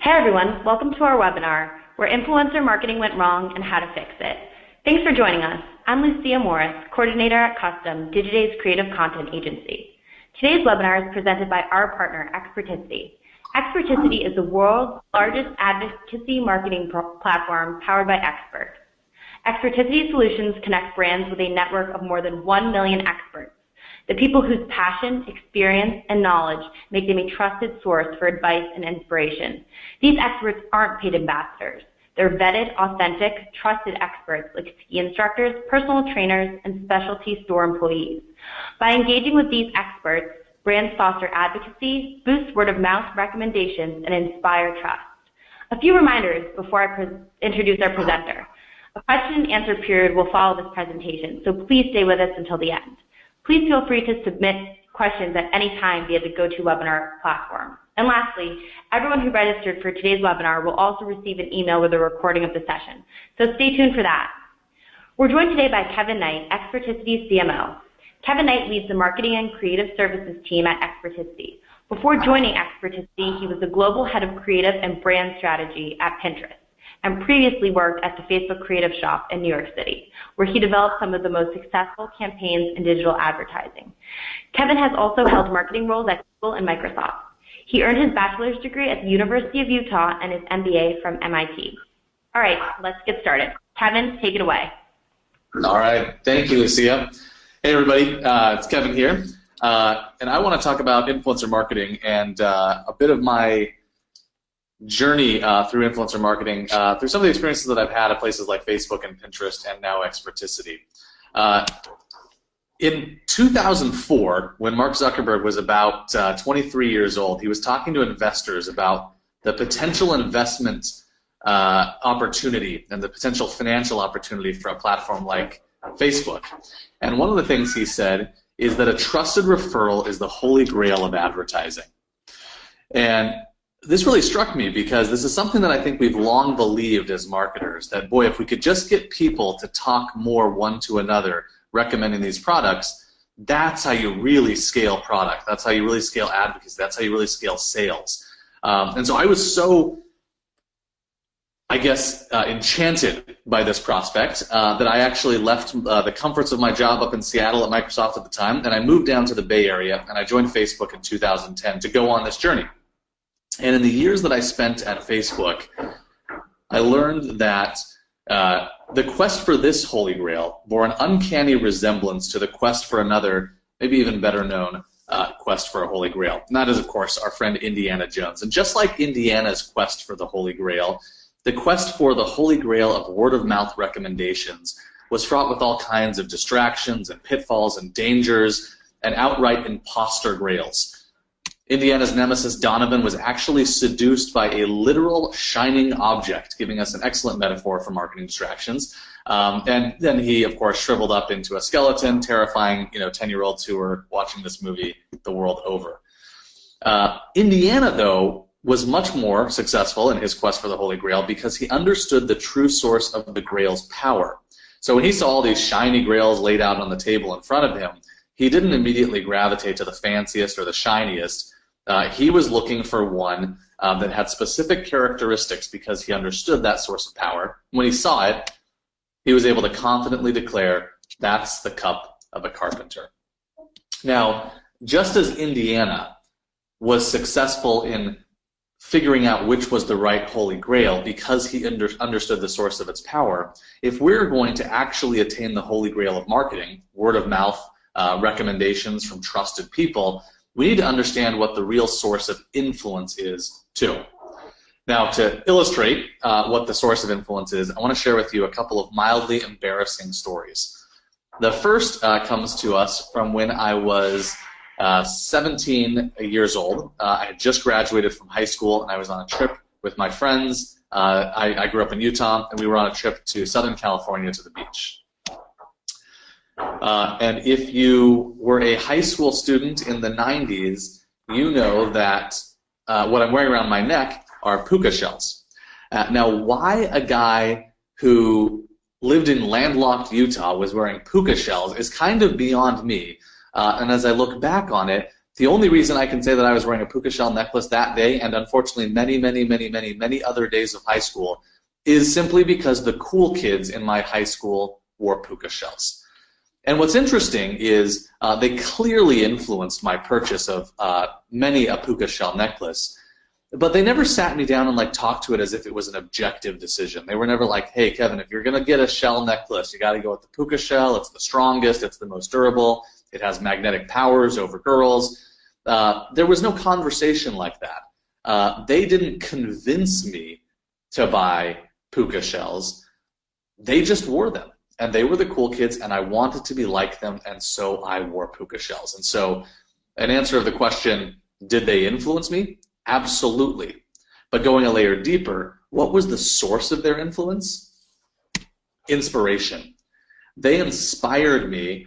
Hey everyone, welcome to our webinar, where influencer marketing went wrong and how to fix it. Thanks for joining us. I'm Lucia Morris, coordinator at Custom, Digiday's creative content agency. Today's webinar is presented by our partner, Experticity. Experticity is the world's largest advocacy marketing platform powered by experts. Experticity solutions connect brands with a network of more than 1 million experts, the people whose passion, experience, and knowledge make them a trusted source for advice and inspiration. These experts aren't paid ambassadors. They're vetted, authentic, trusted experts like ski instructors, personal trainers, and specialty store employees. By engaging with these experts, brands foster advocacy, boost word-of-mouth recommendations, and inspire trust. A few reminders before I introduce our presenter. A question and answer period will follow this presentation, so please stay with us until the end. Please feel free to submit questions at any time via the GoToWebinar platform. And lastly, everyone who registered for today's webinar will also receive an email with a recording of the session, so stay tuned for that. We're joined today by Kevin Knight, Experticity's CMO. Kevin Knight leads the marketing and creative services team at Experticity. Before joining Experticity, he was the global head of creative and brand strategy at Pinterest, and previously worked at the Facebook Creative Shop in New York City, where he developed some of the most successful campaigns in digital advertising. Kevin has also held marketing roles at Google and Microsoft. He earned his bachelor's degree at the University of Utah and his MBA from MIT. All right, let's get started. Kevin, take it away. All right, thank you, Lucia. Hey, everybody, it's Kevin here, and I want to talk about influencer marketing and a bit of my journey through influencer marketing, through some of the experiences that I've had at places like Facebook and Pinterest and now Experticity. In 2004, when Mark Zuckerberg was about 23 years old, he was talking to investors about the potential investment opportunity and the potential financial opportunity for a platform like Facebook. And one of the things he said is that a trusted referral is the holy grail of advertising. And this really struck me because this is something that I think we've long believed as marketers, that, boy, if we could just get people to talk more one to another recommending these products, that's how you really scale product. That's how you really scale advocacy. That's how you really scale sales. And so I was so, I guess, enchanted by this prospect that I actually left the comforts of my job up in Seattle at Microsoft at the time, and I moved down to the Bay Area, and I joined Facebook in 2010 to go on this journey. And in the years that I spent at Facebook, I learned that the quest for this holy grail bore an uncanny resemblance to the quest for another, maybe even better known, quest for a holy grail. And that is, of course, our friend Indiana Jones. And just like Indiana's quest for the holy grail, the quest for the holy grail of word-of-mouth recommendations was fraught with all kinds of distractions and pitfalls and dangers and outright imposter grails. Indiana's nemesis, Donovan, was actually seduced by a literal shining object, giving us an excellent metaphor for marketing distractions. And then he, of course, shriveled up into a skeleton, terrifying 10-year-olds who were watching this movie the world over. Indiana, though, was much more successful in his quest for the Holy Grail because he understood the true source of the Grail's power. So when he saw all these shiny grails laid out on the table in front of him, he didn't immediately gravitate to the fanciest or the shiniest. He was looking for one that had specific characteristics because he understood that source of power. When he saw it, he was able to confidently declare, that's the cup of a carpenter. Now, just as Indiana was successful in figuring out which was the right Holy Grail because he understood the source of its power, if we're going to actually attain the Holy Grail of marketing, word of mouth, recommendations from trusted people, we need to understand what the real source of influence is, too. Now, to illustrate what the source of influence is, I want to share with you a couple of mildly embarrassing stories. The first comes to us from when I was 17 years old. I had just graduated from high school, and I was on a trip with my friends. I grew up in Utah, and we were on a trip to Southern California to the beach. And if you were a high school student in the 90s, you know that what I'm wearing around my neck are puka shells. Now, why a guy who lived in landlocked Utah was wearing puka shells is kind of beyond me. And as I look back on it, The only reason I can say that I was wearing a puka shell necklace that day, and unfortunately many other days of high school, is simply because the cool kids in my high school wore puka shells. And what's interesting is they clearly influenced my purchase of many a puka shell necklace, but they never sat me down and like talked to it as if it was an objective decision. They were never like, hey, Kevin, if you're going to get a shell necklace, you got to go with the puka shell. It's the strongest. It's the most durable. It has magnetic powers over girls. There was no conversation like that. They didn't convince me to buy puka shells. They just wore them. And they were the cool kids, and I wanted to be like them, and so I wore puka shells. And so an answer of the question, did they influence me? Absolutely. But going a layer deeper, what was the source of their influence? Inspiration. They inspired me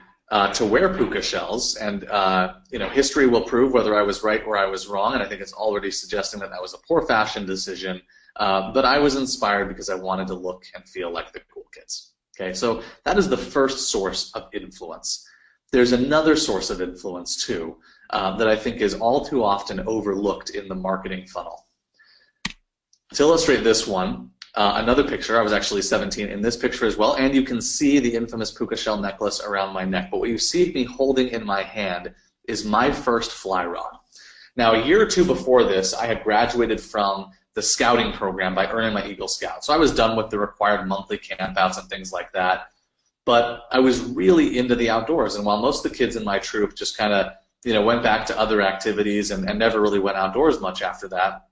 to wear puka shells, and history will prove whether I was right or I was wrong, and I think it's already suggesting that that was a poor fashion decision, but I was inspired because I wanted to look and feel like the cool kids. Okay, so that is the first source of influence. There's another source of influence too that I think is all too often overlooked in the marketing funnel. To illustrate this one, another picture, I was actually 17 in this picture as well, and you can see the infamous puka shell necklace around my neck, but what you see me holding in my hand is my first fly rod. Now, a year or two before this, I had graduated from the scouting program by earning my Eagle Scout. So I was done with the required monthly campouts and things like that, but I was really into the outdoors, and while most of the kids in my troop just kind of went back to other activities and never really went outdoors much after that,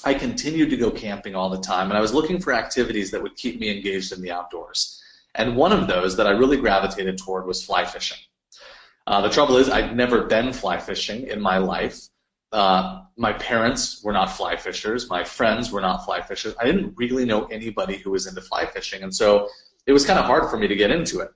I continued to go camping all the time, and I was looking for activities that would keep me engaged in the outdoors. And one of those that I really gravitated toward was fly fishing. The trouble is I'd never been fly fishing in my life. My parents were not fly fishers. My friends were not fly fishers. I didn't really know anybody who was into fly fishing, and so it was kind of hard for me to get into it.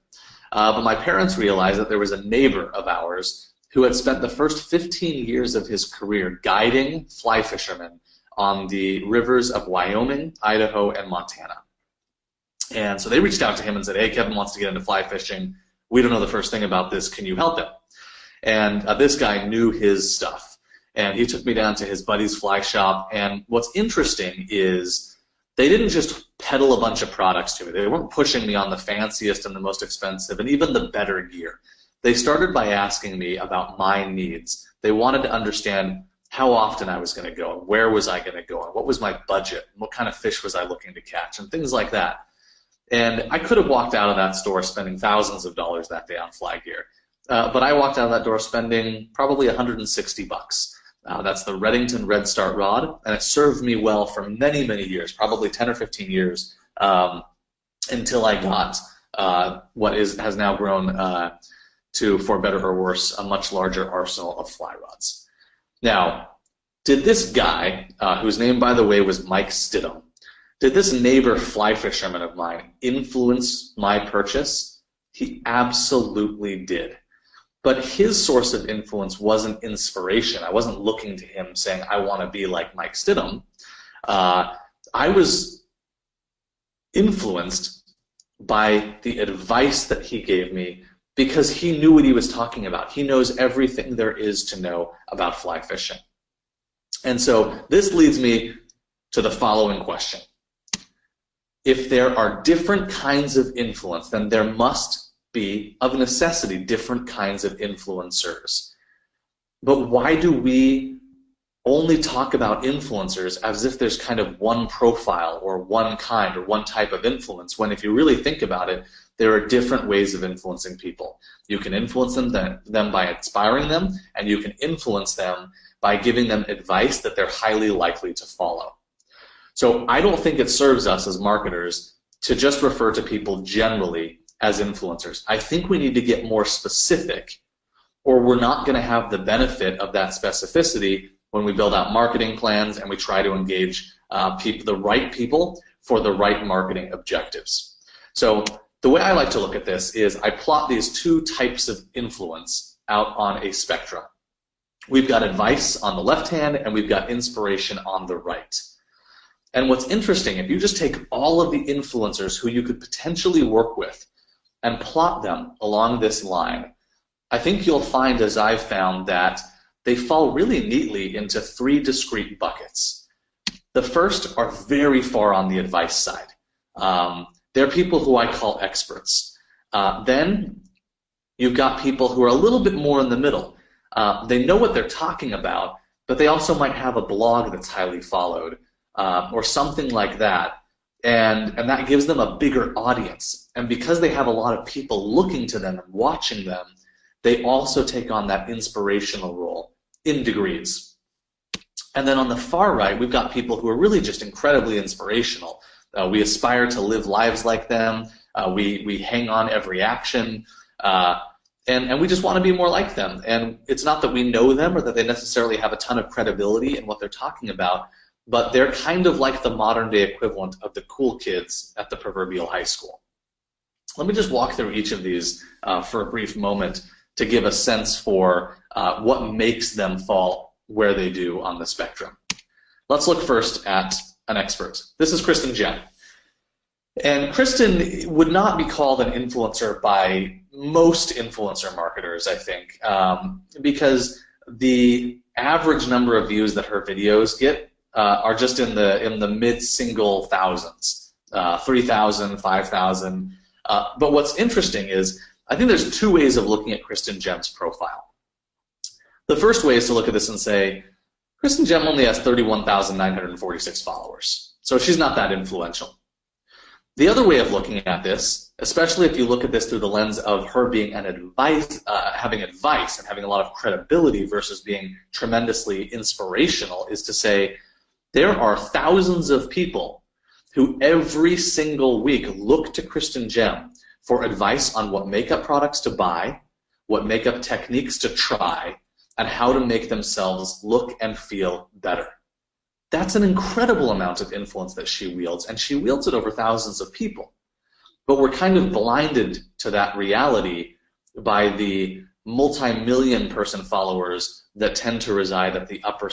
But my parents realized that there was a neighbor of ours who had spent the first 15 years of his career guiding fly fishermen on the rivers of Wyoming, Idaho, and Montana. And so they reached out to him and said, hey, Kevin wants to get into fly fishing. We don't know the first thing about this. Can you help him? And this guy knew his stuff. And he took me down to his buddy's fly shop. And what's interesting is they didn't just peddle a bunch of products to me. They weren't pushing me on the fanciest and the most expensive and even the better gear. They started by asking me about my needs. They wanted to understand how often I was going to go, and where was I going to go, and what was my budget, and what kind of fish was I looking to catch, and things like that. And I could have walked out of that store spending thousands of dollars that day on fly gear, but I walked out of that door spending probably $160. That's the Redington Red Start rod, and it served me well for many, many years, probably 10 or 15 years, until I got what has now grown to, for better or worse, a much larger arsenal of fly rods. Now, did this guy, whose name, by the way, was Mike Stidham, did this neighbor fly fisherman of mine influence my purchase? He absolutely did. But his source of influence wasn't inspiration. I wasn't looking to him saying, I want to be like Mike Stidham. I was influenced by the advice that he gave me because he knew what he was talking about. He knows everything there is to know about fly fishing. And so this leads me to the following question. If there are different kinds of influence, then there must be, of necessity, different kinds of influencers. But why do we only talk about influencers as if there's kind of one profile or one kind or one type of influence, when if you really think about it, there are different ways of influencing people. You can influence them by inspiring them, and you can influence them by giving them advice that they're highly likely to follow. So I don't think it serves us as marketers to just refer to people generally as influencers. I think we need to get more specific, or we're not going to have the benefit of that specificity when we build out marketing plans and we try to engage the right people for the right marketing objectives. So the way I like to look at this is I plot these two types of influence out on a spectrum. We've got advice on the left hand, and we've got inspiration on the right. And what's interesting, if you just take all of the influencers who you could potentially work with and plot them along this line, I think you'll find, as I've found, that they fall really neatly into three discrete buckets. The first are very far on the advice side. They're people who I call experts. Then you've got people who are a little bit more in the middle. They know what they're talking about, but they also might have a blog that's highly followed or something like that. And that gives them a bigger audience. And because they have a lot of people looking to them and watching them, they also take on that inspirational role in degrees. And then on the far right, we've got people who are really just incredibly inspirational. We aspire to live lives like them. We hang on every action. And we just want to be more like them. And it's not that we know them or that they necessarily have a ton of credibility in what they're talking about, but they're kind of like the modern-day equivalent of the cool kids at the proverbial high school. Let me just walk through each of these for a brief moment to give a sense for what makes them fall where they do on the spectrum. Let's look first at an expert. This is Kristen Jem. And Kristen would not be called an influencer by most influencer marketers, I think, because the average number of views that her videos get are just in the mid-single thousands, 3,000, 5,000. But what's interesting is I think there's two ways of looking at Kristen Jem's profile. The first way is to look at this and say, Kristen Jem only has 31,946 followers, so she's not that influential. The other way of looking at this, especially if you look at this through the lens of her being having advice and having a lot of credibility versus being tremendously inspirational, is to say there are thousands of people who every single week look to Kristen Jem for advice on what makeup products to buy, what makeup techniques to try, and how to make themselves look and feel better. That's an incredible amount of influence that she wields, and she wields it over thousands of people. But we're kind of blinded to that reality by the multi-million person followers that tend to reside at the upper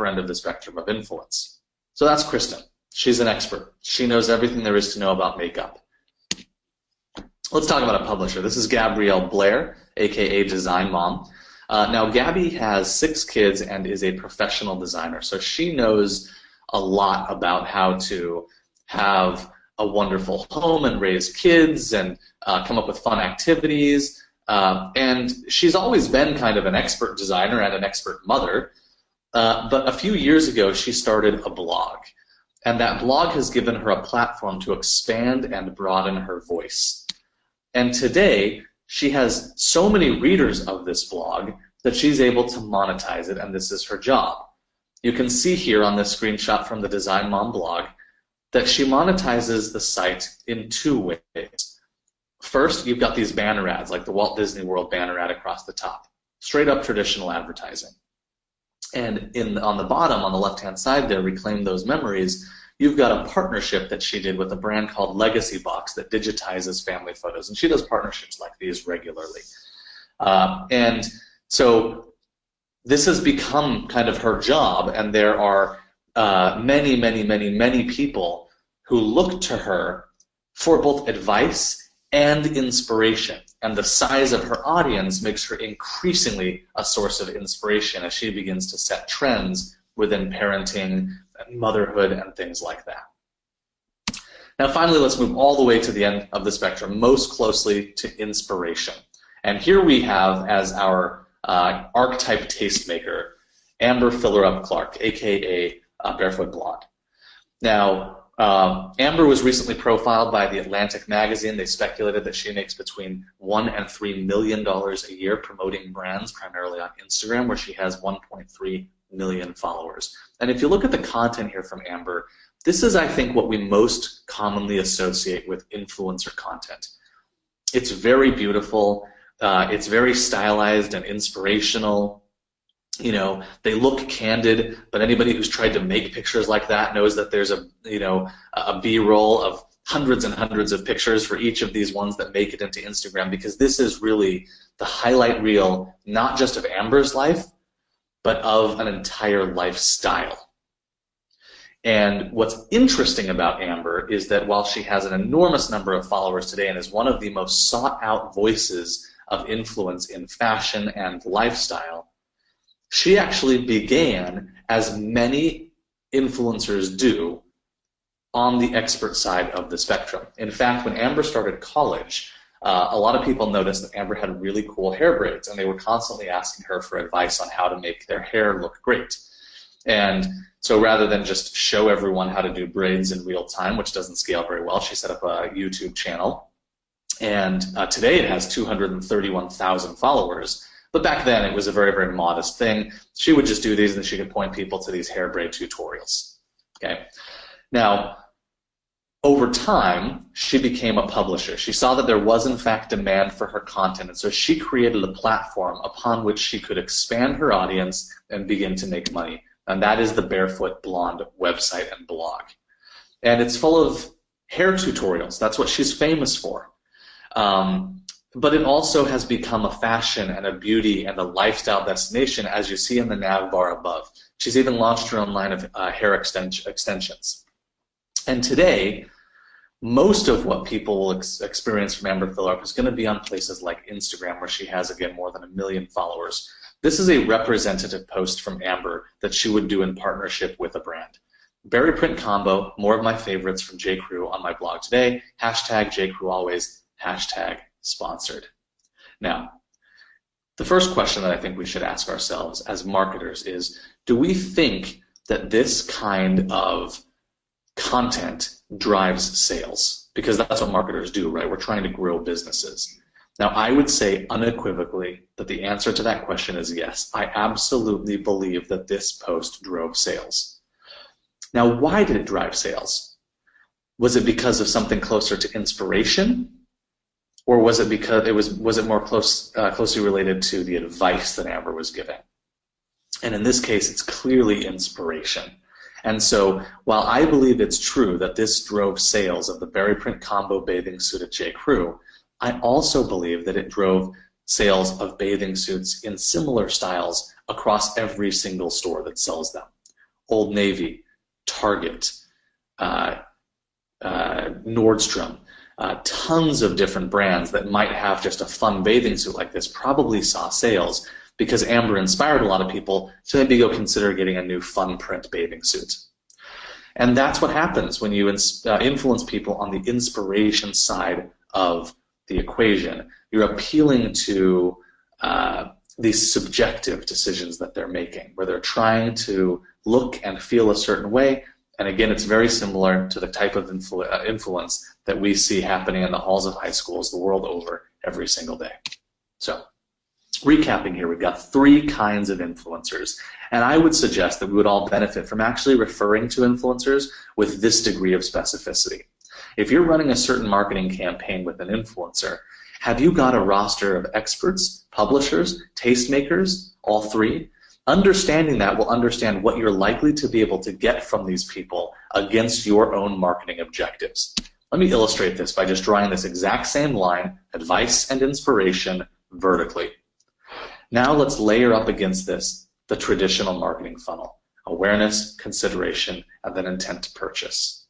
end of the spectrum of influence. So that's Kristen. She's an expert. She knows everything there is to know about makeup. Let's talk about a publisher. This is Gabrielle Blair, aka Design Mom. Now, Gabby has 6 kids and is a professional designer, so she knows a lot about how to have a wonderful home and raise kids and come up with fun activities. And she's always been kind of an expert designer and an expert mother, but a few years ago she started a blog, and that blog has given her a platform to expand and broaden her voice. And today, she has so many readers of this blog that she's able to monetize it, and this is her job. You can see here on this screenshot from the Design Mom blog that she monetizes the site in 2 ways. First, you've got these banner ads, like the Walt Disney World banner ad across the top, straight up traditional advertising. And on the bottom, on the left-hand side there, Reclaim Those Memories, you've got a partnership that she did with a brand called Legacy Box that digitizes family photos, and she does partnerships like these regularly. And so this has become kind of her job, and there are many people who look to her for both advice and inspiration. And the size of her audience makes her increasingly a source of inspiration as she begins to set trends within parenting, motherhood, and things like that. Now finally, let's move all the way to the end of the spectrum, most closely to inspiration. And here we have as our archetype tastemaker, Amber Fillerup Clark, aka Barefoot Blonde. Now, Amber was recently profiled by the Atlantic magazine. They speculated that she makes between $1 and $3 million a year promoting brands, primarily on Instagram, where she has 1.3 million followers. And if you look at the content here from Amber, this is, I think, what we most commonly associate with influencer content. It's very beautiful. It's very stylized and inspirational. You know, they look candid, but anybody who's tried to make pictures like that knows that there's a B-roll of hundreds and hundreds of pictures for each of these ones that make it into Instagram, because this is really the highlight reel, not just of Amber's life, but of an entire lifestyle. And what's interesting about Amber is that while she has an enormous number of followers today and is one of the most sought-out voices of influence in fashion and lifestyle, she actually began, as many influencers do, on the expert side of the spectrum. In fact, when Amber started college, a lot of people noticed that Amber had really cool hair braids, and they were constantly asking her for advice on how to make their hair look great. And so rather than just show everyone how to do braids in real time, which doesn't scale very well, she set up a YouTube channel. And today it has 231,000 followers. But back then it was a very, very modest thing. She would just do these and she could point people to these hair braid tutorials. Okay. Now, over time, she became a publisher. She saw that there was, in fact, demand for her content, and so she created a platform upon which she could expand her audience and begin to make money. And that is the Barefoot Blonde website and blog. And it's full of hair tutorials. That's what she's famous for. But it also has become a fashion and a beauty and a lifestyle destination, as you see in the nav bar above. She's even launched her own line of hair extensions. And today, most of what people will experience from Amber Philip is going to be on places like Instagram, where she has, again, more than 1 million followers. This is a representative post from Amber that she would do in partnership with a brand. Berry print combo, more of my favorites from J. Crew on my blog today. Hashtag J. Crew always. Hashtag sponsored. Now, the first question that I think we should ask ourselves as marketers is, do we think that this kind of content drives sales? Because that's what marketers do, right? We're trying to grow businesses. Now, I would say unequivocally that the answer to that question is yes. I absolutely believe that this post drove sales. Now, why did it drive sales? Was it because of something closer to inspiration? Or was it because was it more closely related to the advice that Amber was giving? And in this case, it's clearly inspiration. And so while I believe it's true that this drove sales of the berry print combo bathing suit at J. Crew, I also believe that it drove sales of bathing suits in similar styles across every single store that sells them. Old Navy, Target, Nordstrom, tons of different brands that might have just a fun bathing suit like this probably saw sales because Amber inspired a lot of people to maybe go consider getting a new fun print bathing suit. And that's what happens when you influence people on the inspiration side of the equation. You're appealing to these subjective decisions that they're making, where they're trying to look and feel a certain way. And again, it's very similar to the type of influence that we see happening in the halls of high schools the world over every single day. So, recapping here, we've got 3 kinds of influencers. And I would suggest that we would all benefit from actually referring to influencers with this degree of specificity. If you're running a certain marketing campaign with an influencer, have you got a roster of experts, publishers, tastemakers, all 3? Understanding that will understand what you're likely to be able to get from these people against your own marketing objectives. Let me illustrate this by just drawing this exact same line, advice and inspiration, vertically. Now let's layer up against this the traditional marketing funnel: awareness, consideration, and then intent to purchase.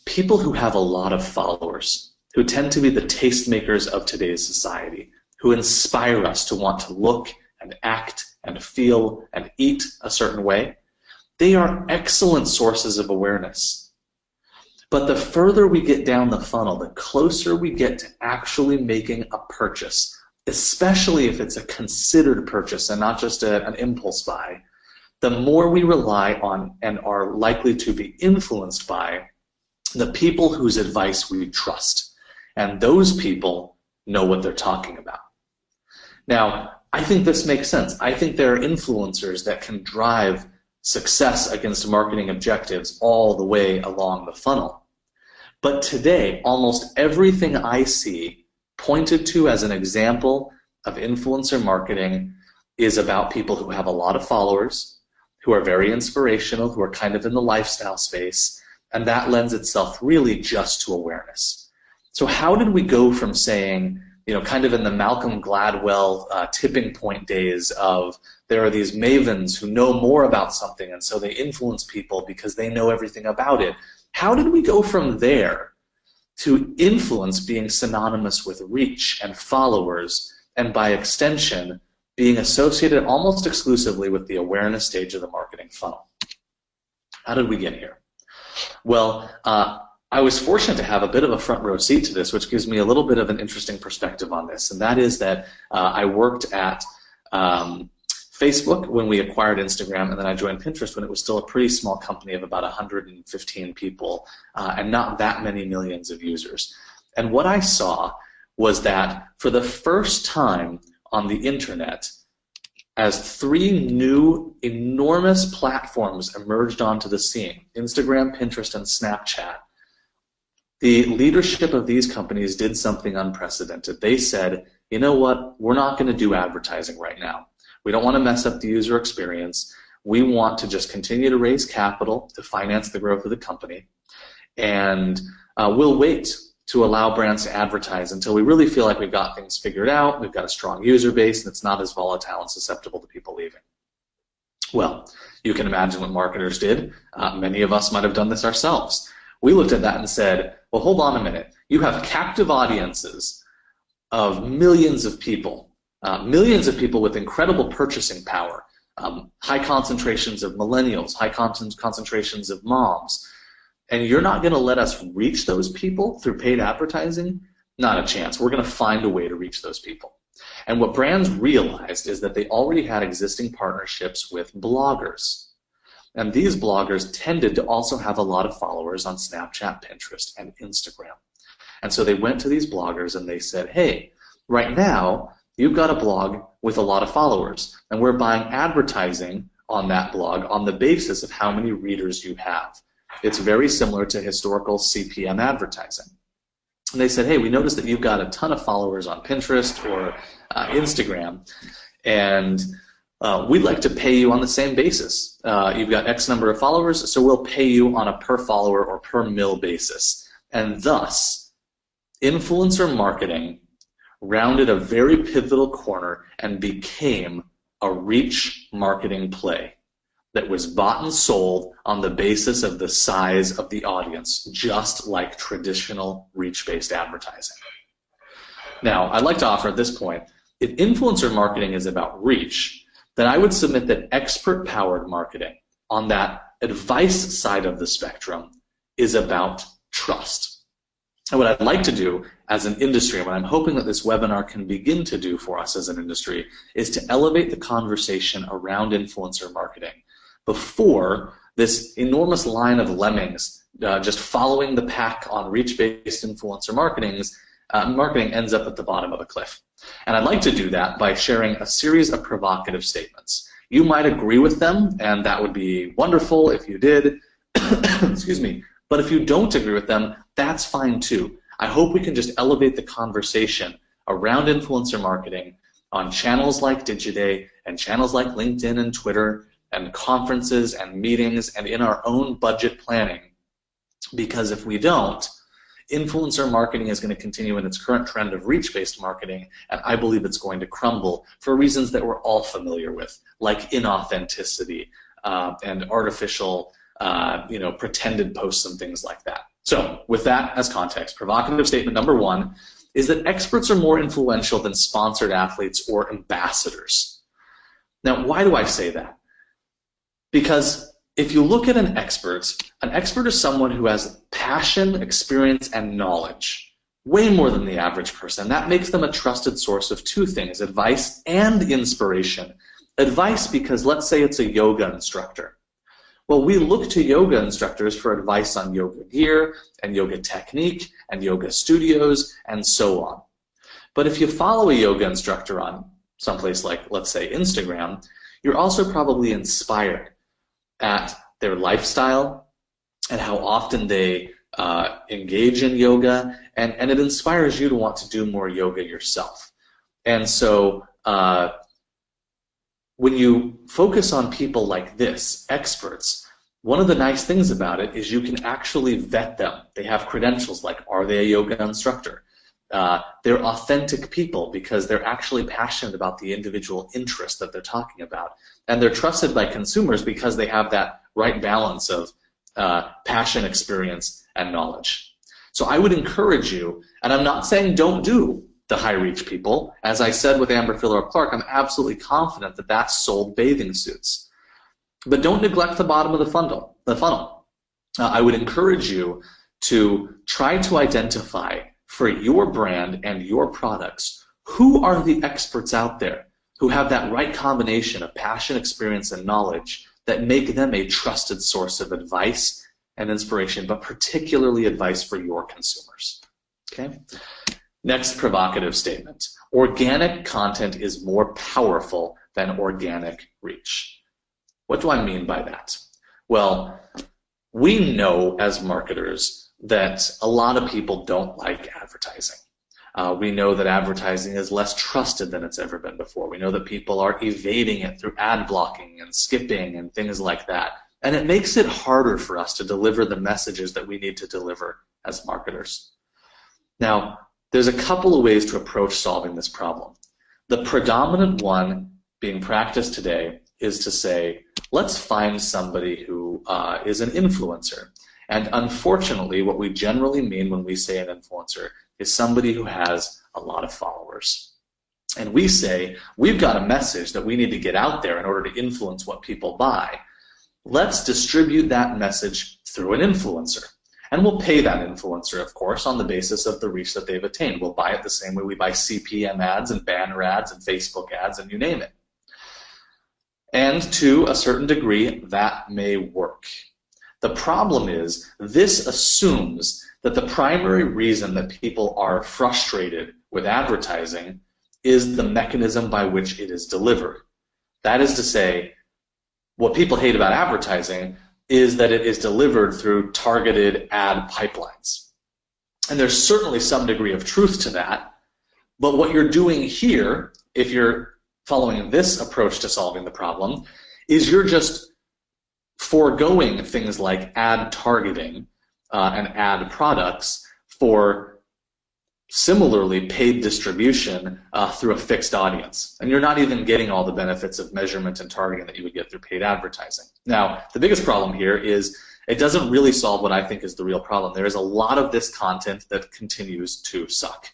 People who have a lot of followers, who tend to be the tastemakers of today's society, who inspire us to want to look and act and feel and eat a certain way, they are excellent sources of awareness. But the further we get down the funnel, the closer we get to actually making a purchase, especially if it's a considered purchase and not just an impulse buy, the more we rely on and are likely to be influenced by the people whose advice we trust. And those people know what they're talking about. Now, I think this makes sense. I think there are influencers that can drive success against marketing objectives all the way along the funnel. But today, almost everything I see pointed to as an example of influencer marketing is about people who have a lot of followers, who are very inspirational, who are kind of in the lifestyle space, and that lends itself really just to awareness. So how did we go from saying, kind of in the Malcolm Gladwell tipping point days of there are these mavens who know more about something and so they influence people because they know everything about it. How did we go from there to influence being synonymous with reach and followers and by extension being associated almost exclusively with the awareness stage of the marketing funnel. How did we get here? Well, I was fortunate to have a bit of a front row seat to this, which gives me a little bit of an interesting perspective on this, and that is that I worked at Facebook when we acquired Instagram, and then I joined Pinterest when it was still a pretty small company of about 115 people and not that many millions of users. And what I saw was that for the first time on the internet, as 3 new enormous platforms emerged onto the scene, Instagram, Pinterest, and Snapchat, the leadership of these companies did something unprecedented. They said, you know what, we're not going to do advertising right now. We don't want to mess up the user experience. We want to just continue to raise capital to finance the growth of the company, and we'll wait to allow brands to advertise until we really feel like we've got things figured out, we've got a strong user base, and it's not as volatile and susceptible to people leaving. Well, you can imagine what marketers did. Many of us might have done this ourselves. We looked at that and said, well, hold on a minute. You have captive audiences of millions of people with incredible purchasing power, high concentrations of millennials, high concentrations of moms, and you're not going to let us reach those people through paid advertising? Not a chance. We're going to find a way to reach those people. And what brands realized is that they already had existing partnerships with bloggers. And these bloggers tended to also have a lot of followers on Snapchat, Pinterest, and Instagram. And so they went to these bloggers and they said, hey, right now you've got a blog with a lot of followers, and we're buying advertising on that blog on the basis of how many readers you have. It's very similar to historical CPM advertising. And they said, hey, we noticed that you've got a ton of followers on Pinterest or Instagram, and we'd like to pay you on the same basis. You've got X number of followers, so we'll pay you on a per follower or per mil basis. And thus, influencer marketing rounded a very pivotal corner and became a reach marketing play that was bought and sold on the basis of the size of the audience, just like traditional reach-based advertising. Now, I'd like to offer at this point, if influencer marketing is about reach, then I would submit that expert-powered marketing on that advice side of the spectrum is about trust. And what I'd like to do as an industry, and what I'm hoping that this webinar can begin to do for us as an industry, is to elevate the conversation around influencer marketing before this enormous line of lemmings just following the pack on reach-based influencer marketing ends up at the bottom of a cliff. And I'd like to do that by sharing a series of provocative statements. You might agree with them, and that would be wonderful if you did. Excuse me. But if you don't agree with them, that's fine too. I hope we can just elevate the conversation around influencer marketing on channels like Digiday and channels like LinkedIn and Twitter and conferences and meetings and in our own budget planning. Because if we don't, influencer marketing is going to continue in its current trend of reach-based marketing, and I believe it's going to crumble for reasons that we're all familiar with, like inauthenticity and artificial, pretended posts and things like that. So, with that as context, provocative statement number 1 is that experts are more influential than sponsored athletes or ambassadors. Now, why do I say that? Because if you look at an expert is someone who has passion, experience, and knowledge, way more than the average person. That makes them a trusted source of 2 things, advice and inspiration. Advice because let's say it's a yoga instructor. Well, we look to yoga instructors for advice on yoga gear and yoga technique and yoga studios and so on. But if you follow a yoga instructor on someplace like, let's say, Instagram, you're also probably inspired at their lifestyle and how often they engage in yoga, and it inspires you to want to do more yoga yourself. And so when you focus on people like this, experts, one of the nice things about it is you can actually vet them. They have credentials like, are they a yoga instructor? They're authentic people because they're actually passionate about the individual interest that they're talking about. And they're trusted by consumers because they have that right balance of passion, experience, and knowledge. So I would encourage you, and I'm not saying don't do the high-reach people. As I said with Amber Phillip Clark, I'm absolutely confident that that sold bathing suits. But don't neglect the bottom of the funnel. I would encourage you to try to identify for your brand and your products who are the experts out there who have that right combination of passion, experience, and knowledge that make them a trusted source of advice and inspiration, but particularly advice for your consumers. Okay? Next provocative statement. Organic content is more powerful than organic reach. What do I mean by that? Well, we know as marketers that a lot of people don't like advertising. We know that advertising is less trusted than it's ever been before. We know that people are evading it through ad blocking and skipping and things like that. And it makes it harder for us to deliver the messages that we need to deliver as marketers. Now, there's a couple of ways to approach solving this problem. The predominant one being practiced today is to say, let's find somebody who is an influencer. And unfortunately, what we generally mean when we say an influencer is somebody who has a lot of followers. And we say, we've got a message that we need to get out there in order to influence what people buy. Let's distribute that message through an influencer. And we'll pay that influencer, of course, on the basis of the reach that they've attained. We'll buy it the same way we buy CPM ads and banner ads and Facebook ads and you name it. And to a certain degree, that may work. The problem is, this assumes that the primary reason that people are frustrated with advertising is the mechanism by which it is delivered. That is to say, what people hate about advertising is that it is delivered through targeted ad pipelines. And there's certainly some degree of truth to that, but what you're doing here, if you're following this approach to solving the problem, is you're just foregoing things like ad targeting and ad products for similarly paid distribution through a fixed audience. And you're not even getting all the benefits of measurement and targeting that you would get through paid advertising. Now, the biggest problem here is it doesn't really solve what I think is the real problem. There is a lot of this content that continues to suck.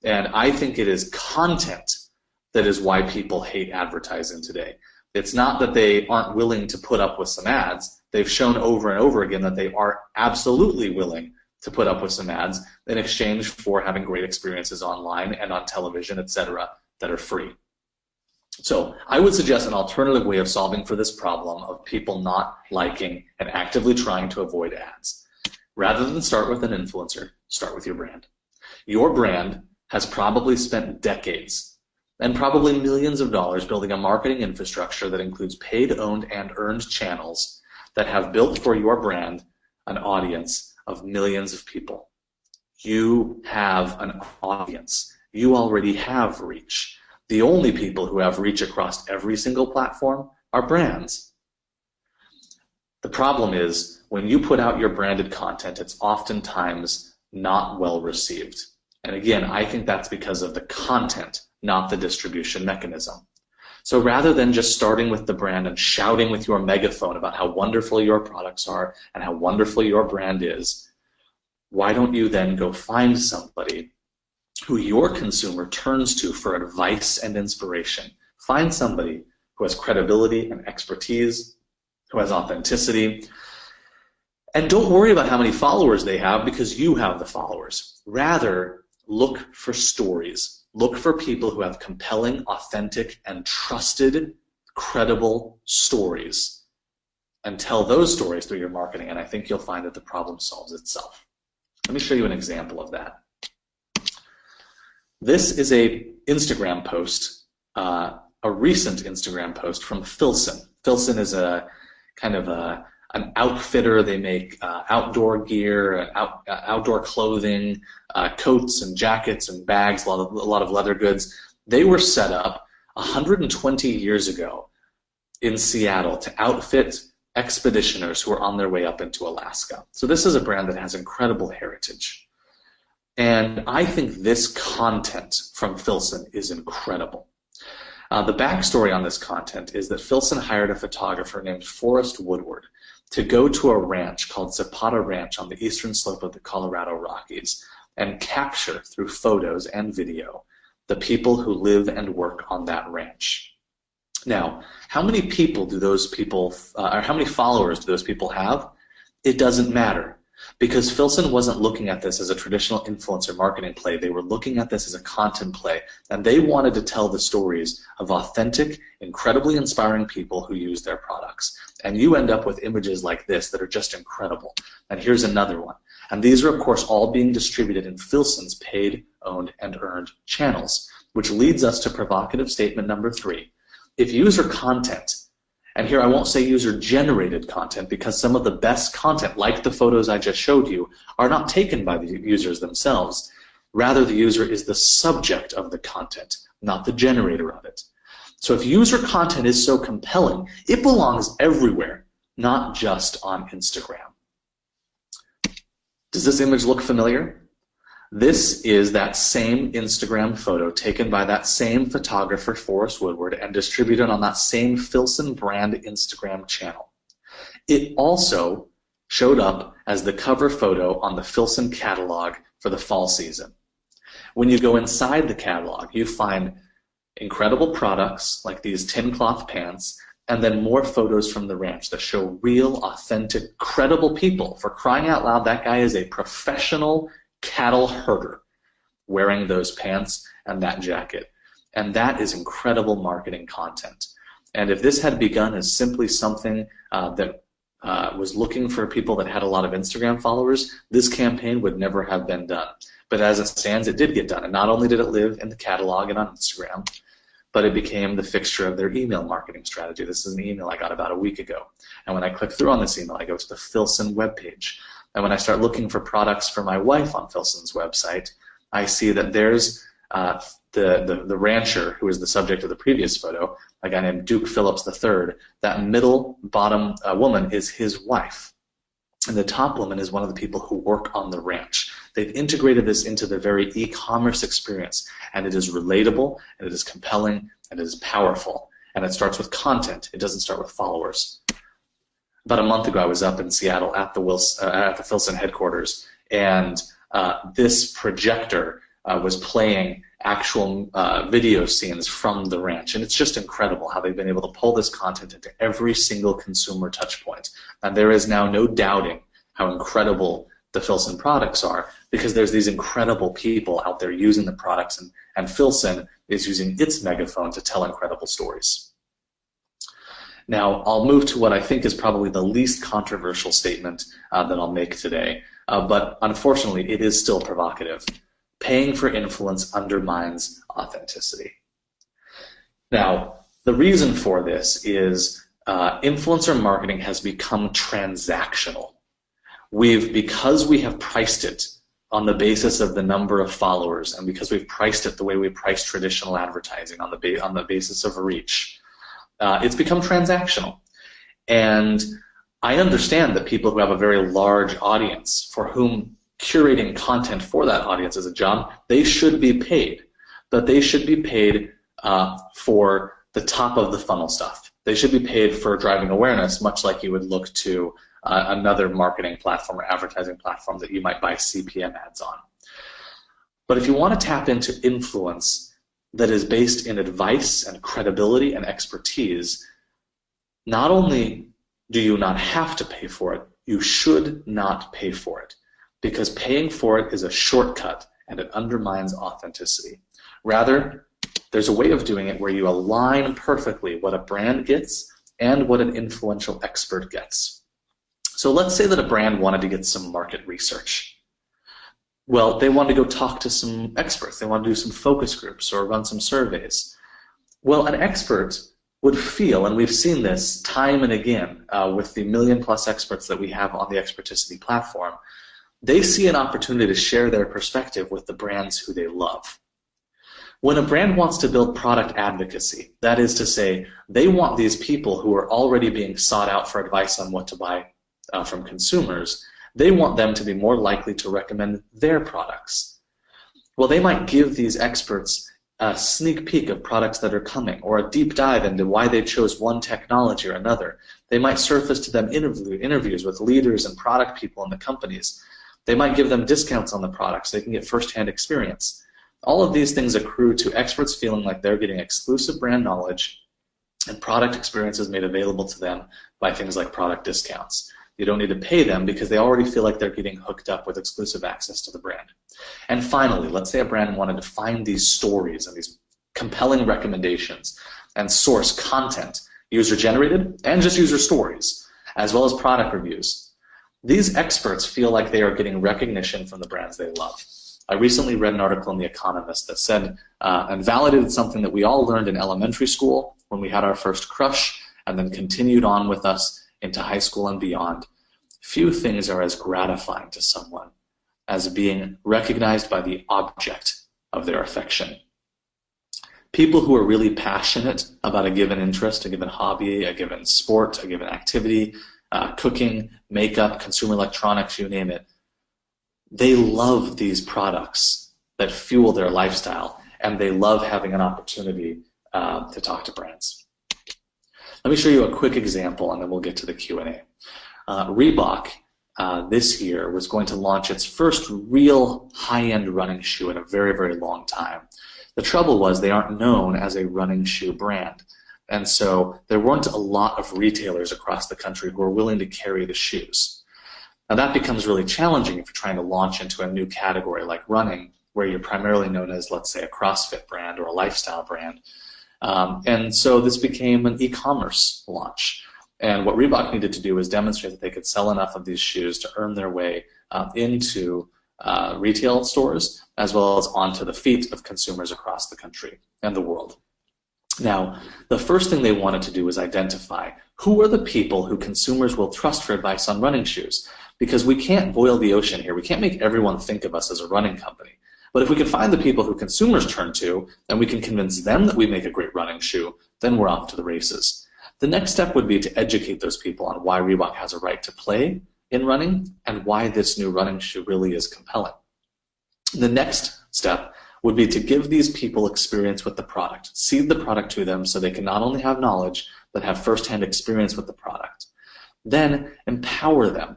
And I think it is content that is why people hate advertising today. It's not that they aren't willing to put up with some ads. They've shown over and over again that they are absolutely willing to put up with some ads in exchange for having great experiences online and on television, etc., that are free. So I would suggest an alternative way of solving for this problem of people not liking and actively trying to avoid ads. Rather than start with an influencer, start with your brand. Your brand has probably spent decades and probably millions of dollars building a marketing infrastructure that includes paid, owned, and earned channels that have built for your brand an audience of millions of people. You have an audience. You already have reach. The only people who have reach across every single platform are brands. The problem is when you put out your branded content, it's oftentimes not well received. And again, I think that's because of the content, not the distribution mechanism. So rather than just starting with the brand and shouting with your megaphone about how wonderful your products are and how wonderful your brand is, why don't you then go find somebody who your consumer turns to for advice and inspiration? Find somebody who has credibility and expertise, who has authenticity, and don't worry about how many followers they have because you have the followers. Rather, look for stories. Look for people who have compelling, authentic, and trusted, credible stories, and tell those stories through your marketing, and I think you'll find that the problem solves itself. Let me show you an example of that. This is a Instagram post, a recent Instagram post from Filson. Filson is a kind of an outfitter. They make outdoor gear, outdoor clothing, coats and jackets and bags, a lot of leather goods. They were set up 120 years ago in Seattle to outfit expeditioners who are on their way up into Alaska. So this is a brand that has incredible heritage. And I think this content from Filson is incredible. The backstory on this content is that Filson hired a photographer named Forrest Woodward to go to a ranch called Zapata Ranch on the eastern slope of the Colorado Rockies and capture through photos and video the people who live and work on that ranch. Now, how many people do those people, or how many followers do those people have? It doesn't matter, because Filson wasn't looking at this as a traditional influencer marketing play. They were looking at this as a content play, and they wanted to tell the stories of authentic, incredibly inspiring people who use their products. And you end up with images like this that are just incredible. And here's another one. And these are, of course, all being distributed in Filson's paid, owned, and earned channels, which leads us to provocative statement number 3. If user content, and here I won't say user-generated content, because some of the best content, like the photos I just showed you, are not taken by the users themselves. Rather, the user is the subject of the content, not the generator of it. So if user content is so compelling, it belongs everywhere, not just on Instagram. Does this image look familiar? This is that same Instagram photo taken by that same photographer, Forrest Woodward, and distributed on that same Filson brand Instagram channel. It also showed up as the cover photo on the Filson catalog for the fall season. When you go inside the catalog, you find incredible products like these tin cloth pants, and then more photos from the ranch that show real, authentic, credible people. For crying out loud, that guy is a professional cattle herder wearing those pants and that jacket. And that is incredible marketing content. And if this had begun as simply something that was looking for people that had a lot of Instagram followers, this campaign would never have been done. But as it stands, it did get done. And not only did it live in the catalog and on Instagram, but it became the fixture of their email marketing strategy. This is an email I got about a week ago. And when I click through on this email, I go to the Filson webpage. And when I start looking for products for my wife on Filson's website, I see that there's the rancher who is the subject of the previous photo, a guy named Duke Phillips III. That middle bottom woman is his wife. And the top woman is one of the people who work on the ranch. They've integrated this into the very e-commerce experience, and it is relatable, and it is compelling, and it is powerful. And it starts with content. It doesn't start with followers. About a month ago, I was up in Seattle at the Filson headquarters, and this projector was playing actual video scenes from the ranch. And it's just incredible how they've been able to pull this content into every single consumer touch point. And there is now no doubting how incredible the Filson products are, because there's these incredible people out there using the products, and Filson is using its megaphone to tell incredible stories. Now, I'll move to what I think is probably the least controversial statement that I'll make today, but unfortunately it is still provocative. Paying for influence undermines authenticity. Now, the reason for this is influencer marketing has become transactional. Because we have priced it on the basis of the number of followers, and because we've priced it the way we price traditional advertising on the basis of reach, it's become transactional. And I understand that people who have a very large audience, for whom curating content for that audience is a job, they should be paid. But they should be paid for the top of the funnel stuff. They should be paid for driving awareness, much like you would look to another marketing platform or advertising platform that you might buy CPM ads on. But if you want to tap into influence that is based in advice and credibility and expertise, not only do you not have to pay for it, you should not pay for it, because paying for it is a shortcut and it undermines authenticity. Rather, there's a way of doing it where you align perfectly what a brand gets and what an influential expert gets. So let's say that a brand wanted to get some market research. Well, they wanted to go talk to some experts. They wanted to do some focus groups or run some surveys. Well, an expert would feel, and we've seen this time and again with the million-plus experts that we have on the Experticity platform, they see an opportunity to share their perspective with the brands who they love. When a brand wants to build product advocacy, that is to say, they want these people who are already being sought out for advice on what to buy from consumers, they want them to be more likely to recommend their products. Well, they might give these experts a sneak peek of products that are coming, or a deep dive into why they chose one technology or another. They might surface to them interviews with leaders and product people in the companies. They might give them discounts on the products so they can get first-hand experience. All of these things accrue to experts feeling like they're getting exclusive brand knowledge and product experiences made available to them by things like product discounts. You don't need to pay them because they already feel like they're getting hooked up with exclusive access to the brand. And finally, let's say a brand wanted to find these stories and these compelling recommendations and source content, user-generated and just user stories, as well as product reviews. These experts feel like they are getting recognition from the brands they love. I recently read an article in The Economist that said and validated something that we all learned in elementary school when we had our first crush and then continued on with us into high school and beyond. Few things are as gratifying to someone as being recognized by the object of their affection. People who are really passionate about a given interest, a given hobby, a given sport, a given activity, cooking, makeup, consumer electronics, you name it, they love these products that fuel their lifestyle, and they love having an opportunity to talk to brands. Let me show you a quick example, and then we'll get to the Q&A. Reebok this year was going to launch its first real high-end running shoe in a very, very long time. The trouble was they aren't known as a running shoe brand, and so there weren't a lot of retailers across the country who were willing to carry the shoes. Now that becomes really challenging if you're trying to launch into a new category like running, where you're primarily known as, let's say, a CrossFit brand or a lifestyle brand. And so this became an e-commerce launch. And what Reebok needed to do was demonstrate that they could sell enough of these shoes to earn their way into retail stores, as well as onto the feet of consumers across the country and the world. Now, the first thing they wanted to do was identify who are the people who consumers will trust for advice on running shoes, because we can't boil the ocean here. We can't make everyone think of us as a running company. But if we can find the people who consumers turn to, and we can convince them that we make a great running shoe, then we're off to the races. The next step would be to educate those people on why Reebok has a right to play in running and why this new running shoe really is compelling. The next step would be to give these people experience with the product, seed the product to them so they can not only have knowledge, but have firsthand experience with the product. Then empower them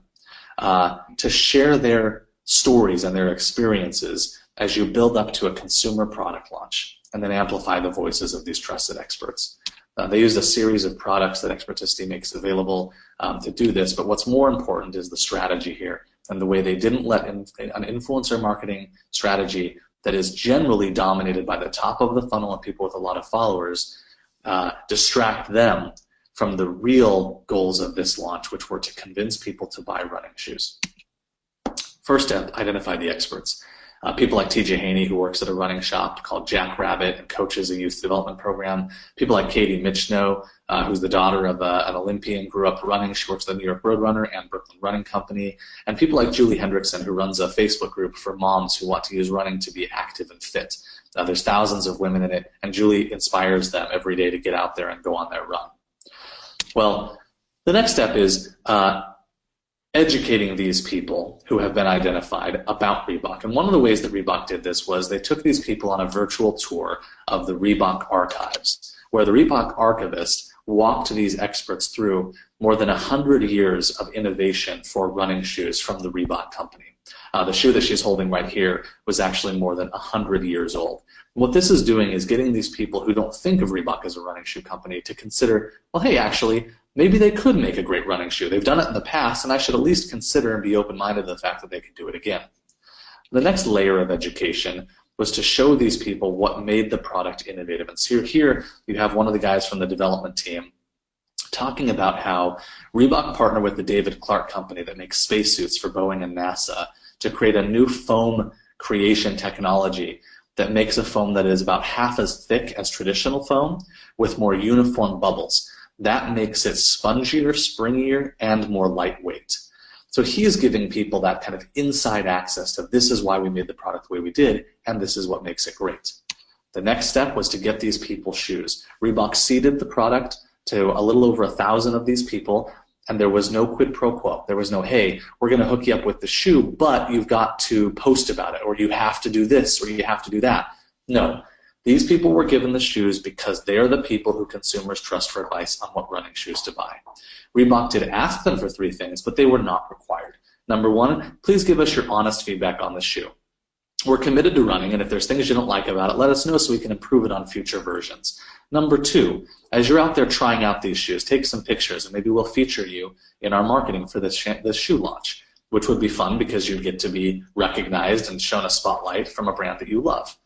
to share their stories and their experiences as you build up to a consumer product launch, and then amplify the voices of these trusted experts. They used a series of products that Experticity makes available to do this, but what's more important is the strategy here and the way they didn't let an influencer marketing strategy that is generally dominated by the top of the funnel and people with a lot of followers distract them from the real goals of this launch, which were to convince people to buy running shoes. First step, identify the experts. People like TJ Haney, who works at a running shop called Jackrabbit and coaches a youth development program. People like Katie Michno, who's the daughter of an Olympian, grew up running. She works at the New York Roadrunner and Brooklyn Running Company. And people like Julie Hendrickson, who runs a Facebook group for moms who want to use running to be active and fit. There's thousands of women in it, and Julie inspires them every day to get out there and go on their run. Well, the next step is educating these people who have been identified about Reebok. And one of the ways that Reebok did this was they took these people on a virtual tour of the Reebok archives, where the Reebok archivist walked these experts through more than 100 years of innovation for running shoes from the Reebok company. The shoe that she's holding right here was actually more than 100 years old. What this is doing is getting these people who don't think of Reebok as a running shoe company to consider, well, hey, actually, maybe they could make a great running shoe. They've done it in the past, and I should at least consider and be open-minded to the fact that they could do it again. The next layer of education was to show these people what made the product innovative. And so here you have one of the guys from the development team talking about how Reebok partnered with the David Clark company that makes spacesuits for Boeing and NASA to create a new foam creation technology that makes a foam that is about half as thick as traditional foam with more uniform bubbles. That makes it spongier, springier, and more lightweight. So he is giving people that kind of inside access to this is why we made the product the way we did, and this is what makes it great. The next step was to get these people shoes. Reebok seeded the product to a little over 1,000 of these people, and there was no quid pro quo. There was no, hey, we're going to hook you up with the shoe, but you've got to post about it, or you have to do this, or you have to do that. No. These people were given the shoes because they're the people who consumers trust for advice on what running shoes to buy. Reebok did ask them for 3 things, but they were not required. Number 1, please give us your honest feedback on the shoe. we're committed to running, and if there's things you don't like about it, let us know so we can improve it on future versions. Number two, as you're out there trying out these shoes, take some pictures, and maybe we'll feature you in our marketing for this shoe launch, which would be fun because you get to be recognized and shown a spotlight from a brand that you love.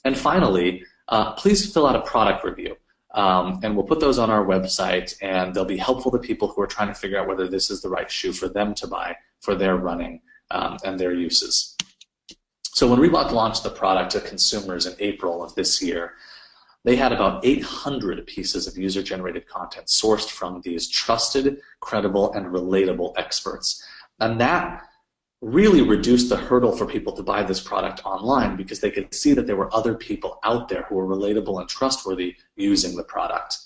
And finally, please fill out a product review. And we'll put those on our website, and they'll be helpful to people who are trying to figure out whether this is the right shoe for them to buy for their running and their uses. So when Reebok launched the product to consumers in April of this year, they had about 800 pieces of user-generated content sourced from these trusted, credible, and relatable experts. And that really reduced the hurdle for people to buy this product online because they could see that there were other people out there who were relatable and trustworthy using the product.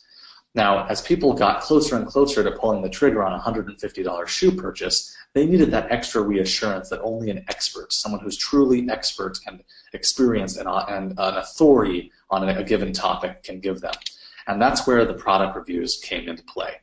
Now, as people got closer and closer to pulling the trigger on a $150 shoe purchase, they needed that extra reassurance that only an expert, someone who's truly expert and experienced and an authority on a given topic can give them. And that's where the product reviews came into play.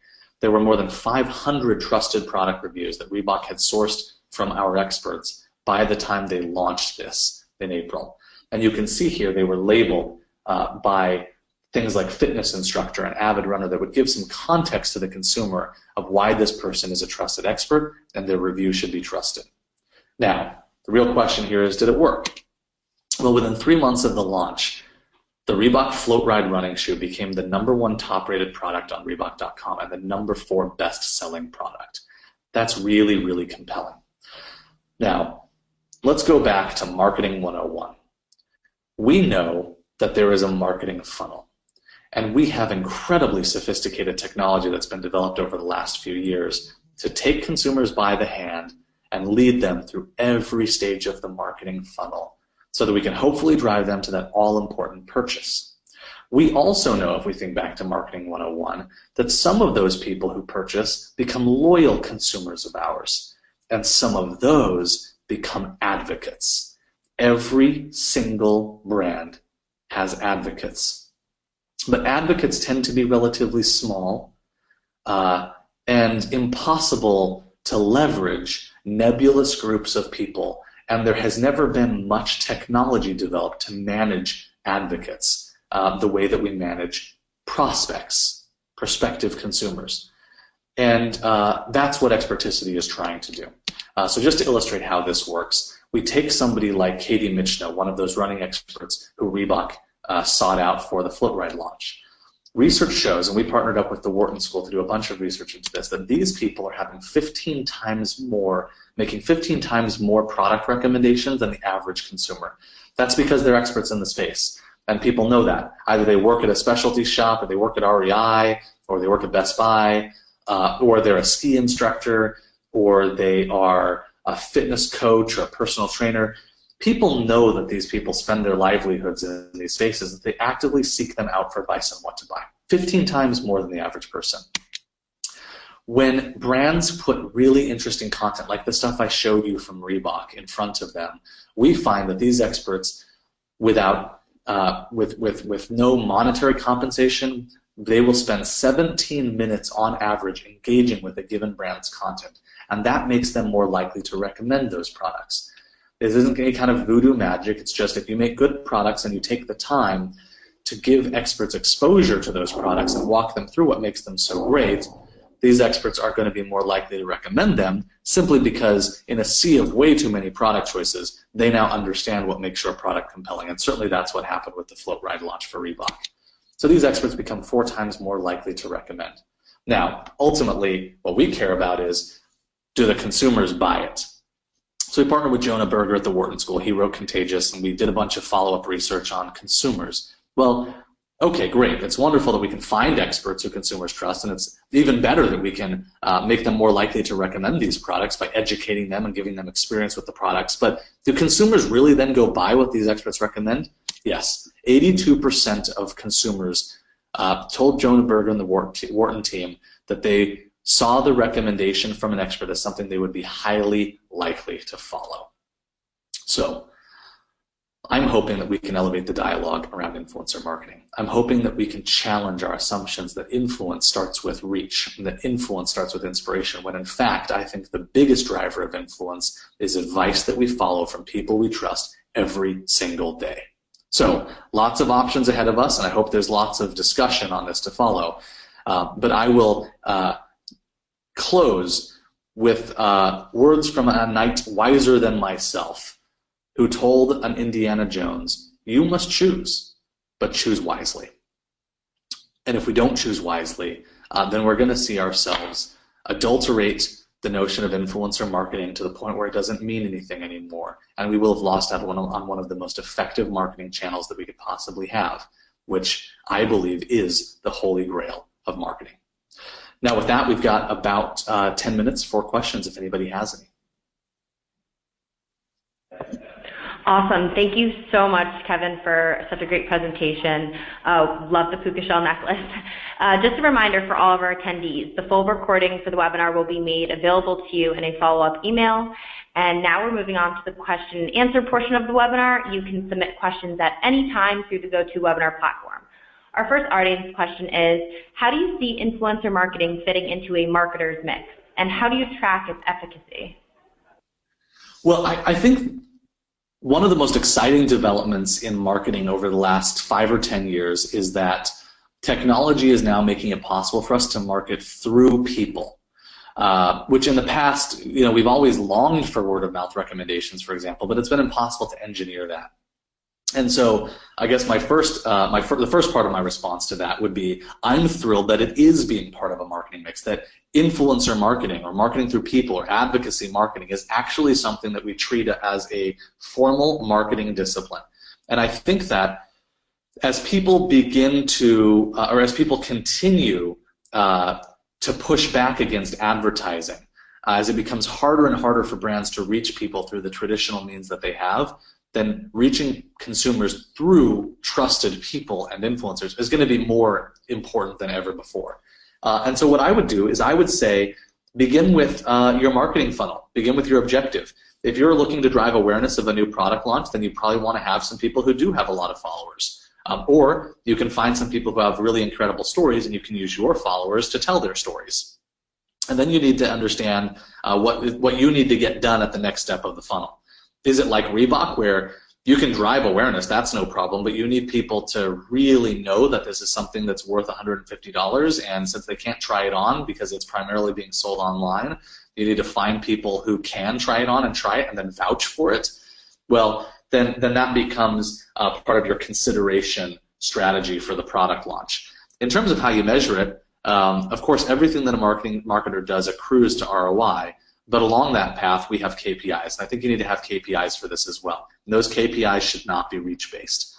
There were more than 500 trusted product reviews that Reebok had sourced from our experts by the time they launched this in April. And you can see here they were labeled by things like fitness instructor and avid runner that would give some context to the consumer of why this person is a trusted expert and their review should be trusted. Now, the real question here is, did it work? Well, within 3 months of the launch, the Reebok Float Ride running shoe became the #1 top-rated product on Reebok.com and the #4 best-selling product. That's really, really compelling. Now, let's go back to Marketing 101. We know that there is a marketing funnel, and we have incredibly sophisticated technology that's been developed over the last few years to take consumers by the hand and lead them through every stage of the marketing funnel so that we can hopefully drive them to that all-important purchase. We also know, if we think back to Marketing 101, that some of those people who purchase become loyal consumers of ours, and some of those become advocates. Every single brand has advocates. But advocates tend to be relatively small and impossible to leverage nebulous groups of people, and there has never been much technology developed to manage advocates the way that we manage prospects, prospective consumers. And that's what Experticity is trying to do. So just to illustrate how this works, we take somebody like Katie Michno, one of those running experts who Reebok sought out for the Float Ride launch. Research shows, and we partnered up with the Wharton School to do a bunch of research into this, that these people are having 15 times more, making 15 times more product recommendations than the average consumer. That's because they're experts in the space, and people know that. Either they work at a specialty shop, or they work at REI, or they work at Best Buy, or they're a ski instructor, or they are a fitness coach or a personal trainer. People know that these people spend their livelihoods in these spaces, that they actively seek them out for advice on what to buy. 15 times more than the average person. When brands put really interesting content, like the stuff I showed you from Reebok, in front of them, we find that these experts, without with no monetary compensation, they will spend 17 minutes on average engaging with a given brand's content, and that makes them more likely to recommend those products. This isn't any kind of voodoo magic. It's just if you make good products and you take the time to give experts exposure to those products and walk them through what makes them so great, these experts are going to be more likely to recommend them simply because in a sea of way too many product choices, they now understand what makes your product compelling. And certainly that's what happened with the Float Ride launch for Reebok. So these experts become 4 times more likely to recommend. Now, ultimately, what we care about is, do the consumers buy it? So we partnered with Jonah Berger at the Wharton School. He wrote Contagious, and we did a bunch of follow-up research on consumers. Well, okay, great. It's wonderful that we can find experts who consumers trust, and it's even better that we can make them more likely to recommend these products by educating them and giving them experience with the products. But do consumers really then go buy what these experts recommend? Yes. 82% of consumers told Jonah Berger and the Wharton team that they saw the recommendation from an expert as something they would be highly likely to follow. So I'm hoping that we can elevate the dialogue around influencer marketing. I'm hoping that we can challenge our assumptions that influence starts with reach and that influence starts with inspiration, when in fact I think the biggest driver of influence is advice that we follow from people we trust every single day. So lots of options ahead of us, and I hope there's lots of discussion on this to follow. But I will close with words from a knight wiser than myself, who told an Indiana Jones, "You must choose, but choose wisely." And if we don't choose wisely, then we're going to see ourselves adulterate the notion of influencer marketing to the point where it doesn't mean anything anymore, and we will have lost out on one of the most effective marketing channels that we could possibly have, which I believe is the holy grail of marketing. Now with that, we've got about 10 minutes for questions if anybody has any. Awesome. Thank you so much, Kevin, for such a great presentation. Love the puka shell necklace. Just a reminder for all of our attendees, the full recording for the webinar will be made available to you in a follow-up email. And now we're moving on to the question and answer portion of the webinar. You can submit questions at any time through the GoToWebinar platform. Our first audience question is, how do you see influencer marketing fitting into a marketer's mix? And how do you track its efficacy? Well, I think one of the most exciting developments in marketing over the last 5 or 10 years is that technology is now making it possible for us to market through people, which in the past, we've always longed for word-of-mouth recommendations, for example, but it's been impossible to engineer that. And so I guess the first part of my response to that would be, I'm thrilled that it is being part of a marketing mix, that influencer marketing or marketing through people or advocacy marketing is actually something that we treat as a formal marketing discipline. And I think that as people begin to, or as people continue to push back against advertising, as it becomes harder and harder for brands to reach people through the traditional means that they have, then reaching consumers through trusted people and influencers is going to be more important than ever before. And so what I would do is I would say, begin with your marketing funnel. Begin with your objective. If you're looking to drive awareness of a new product launch, then you probably want to have some people who do have a lot of followers. Or you can find some people who have really incredible stories, and you can use your followers to tell their stories. And then you need to understand what you need to get done at the next step of the funnel. Is it like Reebok, where you can drive awareness, that's no problem, but you need people to really know that this is something that's worth $150, and since they can't try it on because it's primarily being sold online, you need to find people who can try it on and try it and then vouch for it. Well, then that becomes part of your consideration strategy for the product launch. In terms of how you measure it, of course, everything that a marketer does accrues to ROI. But along that path, we have KPIs. And I think you need to have KPIs for this as well. And those KPIs should not be reach-based.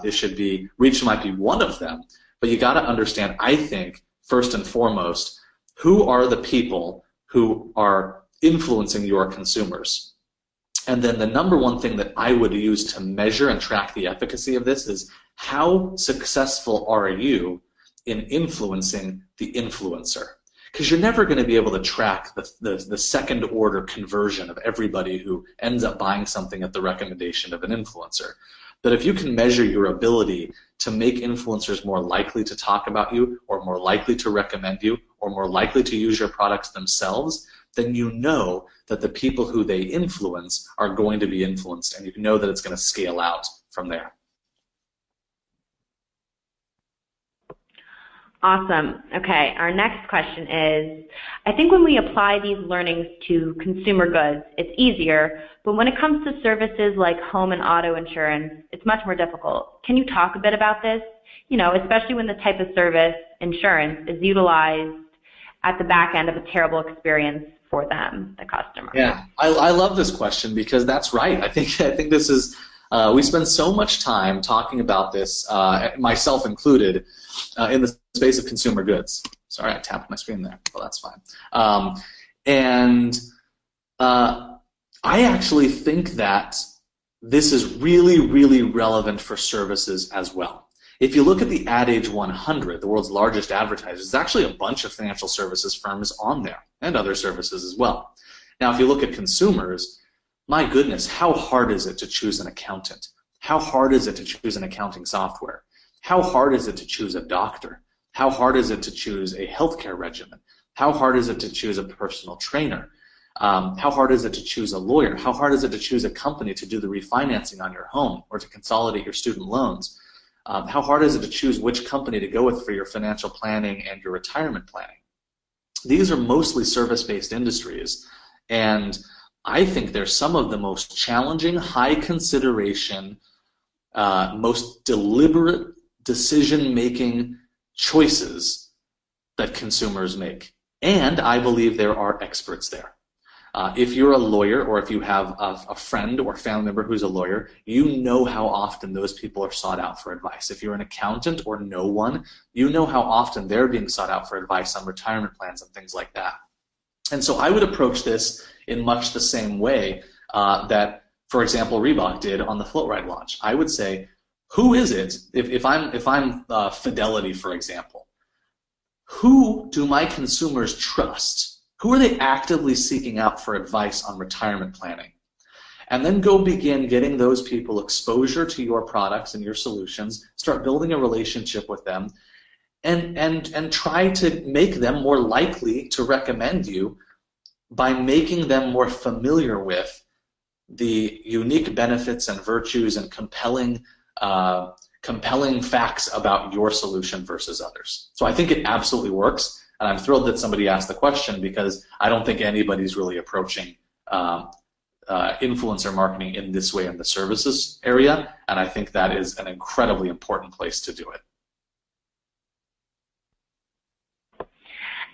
It should be, reach might be one of them, but you got to understand, I think, first and foremost, who are the people who are influencing your consumers? And then the number one thing that I would use to measure and track the efficacy of this is, how successful are you in influencing the influencer? Because you're never going to be able to track the second order conversion of everybody who ends up buying something at the recommendation of an influencer. But if you can measure your ability to make influencers more likely to talk about you, or more likely to recommend you, or more likely to use your products themselves, then you know that the people who they influence are going to be influenced, and you know that it's going to scale out from there. Awesome. Okay, our next question is, I think when we apply these learnings to consumer goods, it's easier, but when it comes to services like home and auto insurance, it's much more difficult. Can you talk a bit about this? Especially when the type of service, insurance, is utilized at the back end of a terrible experience for them, the customer. Yeah, I love this question because that's right. I think this is, we spend so much time talking about this, myself included, in the space of consumer goods. Sorry, I tapped my screen there. Well, that's fine. I actually think that this is really, really relevant for services as well. If you look at the Ad Age 100, the world's largest advertisers, there's actually a bunch of financial services firms on there, and other services as well. Now, if you look at consumers, my goodness, how hard is it to choose an accountant? How hard is it to choose an accounting software? How hard is it to choose a doctor? How hard is it to choose a healthcare regimen? How hard is it to choose a personal trainer? How hard is it to choose a lawyer? How hard is it to choose a company to do the refinancing on your home or to consolidate your student loans? How hard is it to choose which company to go with for your financial planning and your retirement planning? These are mostly service-based industries, and I think they're some of the most challenging, high consideration, most deliberate decision-making choices that consumers make. And I believe there are experts there. If you're a lawyer or if you have a friend or family member who's a lawyer, you know how often those people are sought out for advice. If you're an accountant or know one, you know how often they're being sought out for advice on retirement plans and things like that. And so I would approach this in much the same way that, for example, Reebok did on the Float Ride launch. I would say, who is it, if I'm Fidelity, for example, who do my consumers trust? Who are they actively seeking out for advice on retirement planning? And then go begin getting those people exposure to your products and your solutions, start building a relationship with them, and try to make them more likely to recommend you by making them more familiar with the unique benefits and virtues and compelling facts about your solution versus others. So I think it absolutely works. And I'm thrilled that somebody asked the question because I don't think anybody's really approaching influencer marketing in this way in the services area, and I think that is an incredibly important place to do it.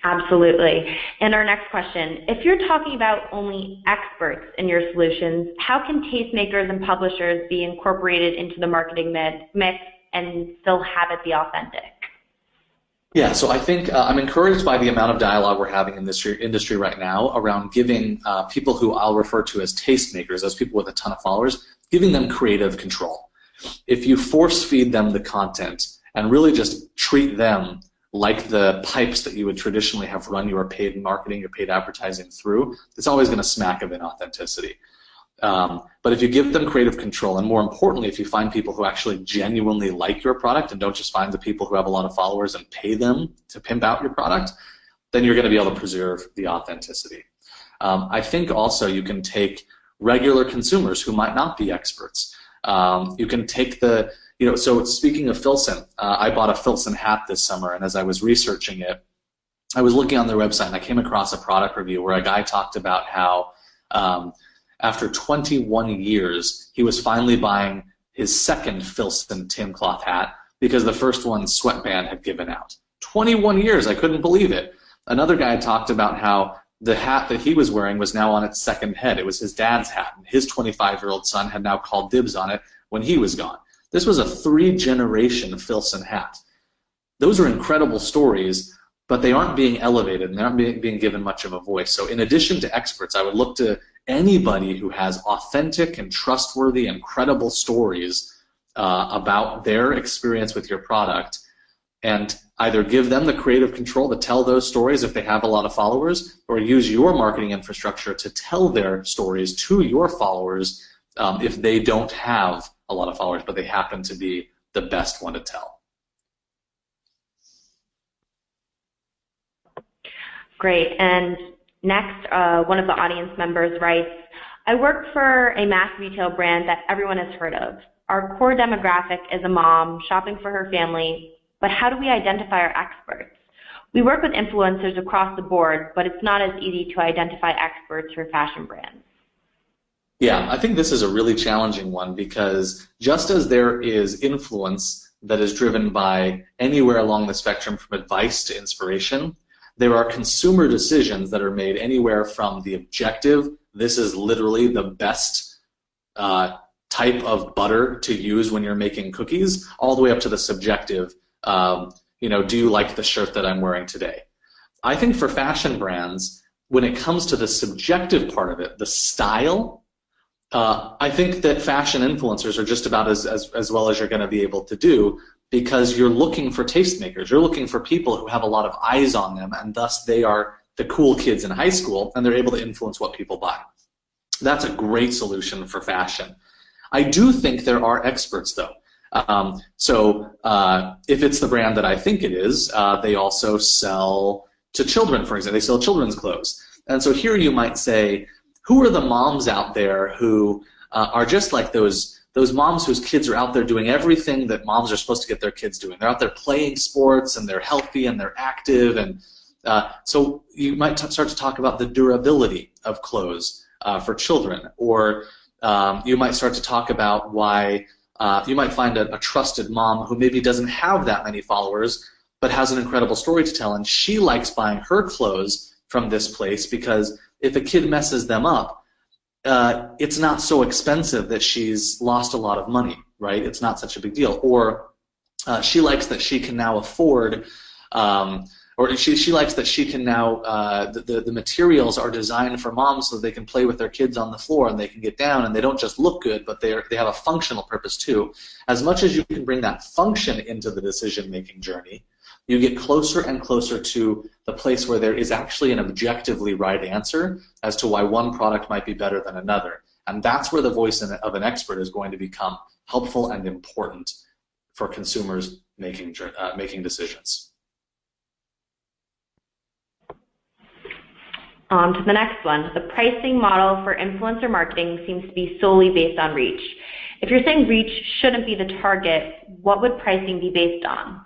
Absolutely. And our next question, if you're talking about only experts in your solutions, how can tastemakers and publishers be incorporated into the marketing mix and still have it be authentic? Yeah, so I think I'm encouraged by the amount of dialogue we're having in this industry right now around giving people who I'll refer to as tastemakers, those people with a ton of followers, giving them creative control. If you force feed them the content and really just treat them like the pipes that you would traditionally have run your paid marketing, your paid advertising through, it's always going to smack of inauthenticity. But if you give them creative control, and more importantly, if you find people who actually genuinely like your product and don't just find the people who have a lot of followers and pay them to pimp out your product, then you're going to be able to preserve the authenticity. I think also you can take regular consumers who might not be experts. You can take so speaking of Filson, I bought a Filson hat this summer, and as I was researching it, I was looking on their website and I came across a product review where a guy talked about how after 21 years, he was finally buying his second Filson tin cloth hat because the first one, Sweatband, had given out. 21 years, I couldn't believe it. Another guy talked about how the hat that he was wearing was now on its second head. It was his dad's hat, and his 25-year-old son had now called dibs on it when he was gone. This was a 3-generation Filson hat. Those are incredible stories, but they aren't being elevated and they aren't being given much of a voice. So in addition to experts, I would look to anybody who has authentic and trustworthy and credible stories about their experience with your product, and either give them the creative control to tell those stories if they have a lot of followers, or use your marketing infrastructure to tell their stories to your followers if they don't have a lot of followers, but they happen to be the best one to tell. Great. And next, one of the audience members writes, I work for a mass retail brand that everyone has heard of. Our core demographic is a mom shopping for her family, but how do we identify our experts? We work with influencers across the board, but it's not as easy to identify experts for fashion brands. Yeah, I think this is a really challenging one because just as there is influence that is driven by anywhere along the spectrum from advice to inspiration, there are consumer decisions that are made anywhere from the objective, this is literally the best type of butter to use when you're making cookies, all the way up to the subjective, do you like the shirt that I'm wearing today? I think for fashion brands, when it comes to the subjective part of it, the style, I think that fashion influencers are just about as well as you're going to be able to do, because you're looking for tastemakers. You're looking for people who have a lot of eyes on them, and thus they are the cool kids in high school, and they're able to influence what people buy. That's a great solution for fashion. I do think there are experts, though. If it's the brand that I think it is, they also sell to children, for example. They sell children's clothes. And so here you might say, who are the moms out there who are just like those moms whose kids are out there doing everything that moms are supposed to get their kids doing? They're out there playing sports, and they're healthy, and they're active, and so you might start to talk about the durability of clothes for children, or you might start to talk about why you might find a trusted mom who maybe doesn't have that many followers but has an incredible story to tell, and she likes buying her clothes from this place because if a kid messes them up, it's not so expensive that she's lost a lot of money, right? It's not such a big deal. Or she likes that she can now afford, or she likes that she can now, the materials are designed for moms so they can play with their kids on the floor and they can get down and they don't just look good, but they have a functional purpose too. As much as you can bring that function into the decision-making journey, you get closer and closer to the place where there is actually an objectively right answer as to why one product might be better than another. And that's where the voice of an expert is going to become helpful and important for consumers making decisions. On to the next one. The pricing model for influencer marketing seems to be solely based on reach. If you're saying reach shouldn't be the target, what would pricing be based on?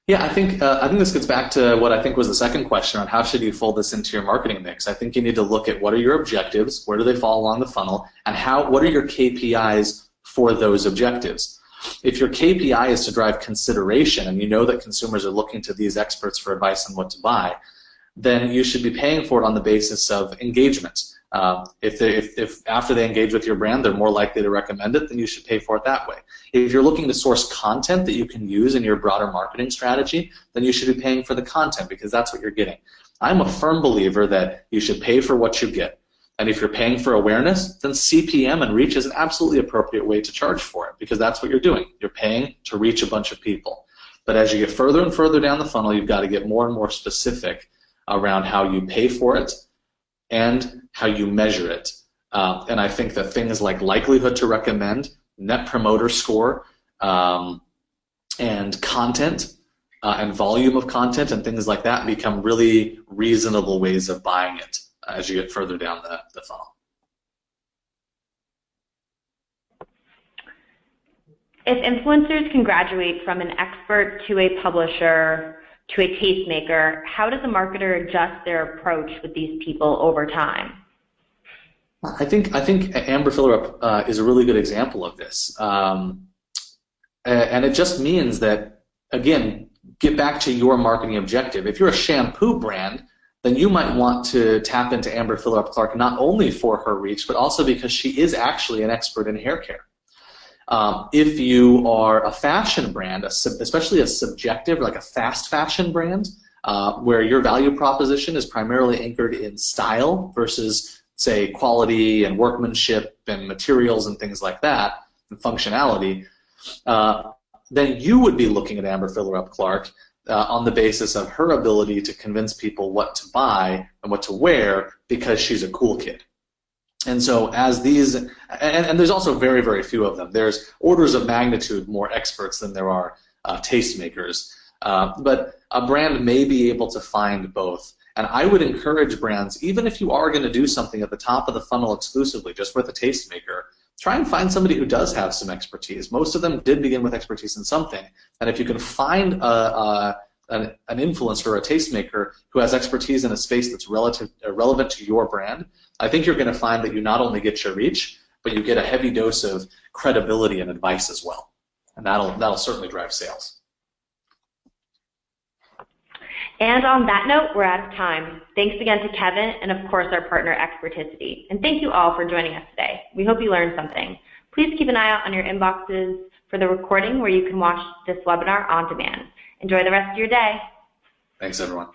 Yeah, I think this gets back to what I think was the second question on how should you fold this into your marketing mix. I think you need to look at what are your objectives, where do they fall along the funnel, and what are your KPIs for those objectives. If your KPI is to drive consideration and you know that consumers are looking to these experts for advice on what to buy, then you should be paying for it on the basis of engagement. If after they engage with your brand, they're more likely to recommend it, then you should pay for it that way. If you're looking to source content that you can use in your broader marketing strategy, then you should be paying for the content because that's what you're getting. I'm a firm believer that you should pay for what you get. And if you're paying for awareness, then CPM and reach is an absolutely appropriate way to charge for it because that's what you're doing. You're paying to reach a bunch of people. But as you get further and further down the funnel, you've got to get more and more specific around how you pay for it and how you measure it. And I think that things like likelihood to recommend, net promoter score, and content and volume of content and things like that become really reasonable ways of buying it as you get further down the funnel. If influencers can graduate from an expert to a publisher to a tastemaker, how does a marketer adjust their approach with these people over time? I think Amber Fillerup is a really good example of this, and it just means that, again, get back to your marketing objective. If you're a shampoo brand, then you might want to tap into Amber Fillerup Clark not only for her reach, but also because she is actually an expert in hair care. If you are a fashion brand, especially a subjective, like a fast fashion brand, where your value proposition is primarily anchored in style versus, say, quality and workmanship and materials and things like that, and functionality, then you would be looking at Amber Fillerup Clark on the basis of her ability to convince people what to buy and what to wear because she's a cool kid. And so as these, and there's also very, very few of them. There's orders of magnitude more experts than there are tastemakers. But a brand may be able to find both. And I would encourage brands, even if you are going to do something at the top of the funnel exclusively, just with a tastemaker, try and find somebody who does have some expertise. Most of them did begin with expertise in something. And if you can find an influencer or a tastemaker who has expertise in a space that's relevant to your brand, I think you're going to find that you not only get your reach, but you get a heavy dose of credibility and advice as well. And that'll certainly drive sales. And on that note, we're out of time. Thanks again to Kevin and, of course, our partner, Experticity. And thank you all for joining us today. We hope you learned something. Please keep an eye out on your inboxes for the recording where you can watch this webinar on demand. Enjoy the rest of your day. Thanks, everyone.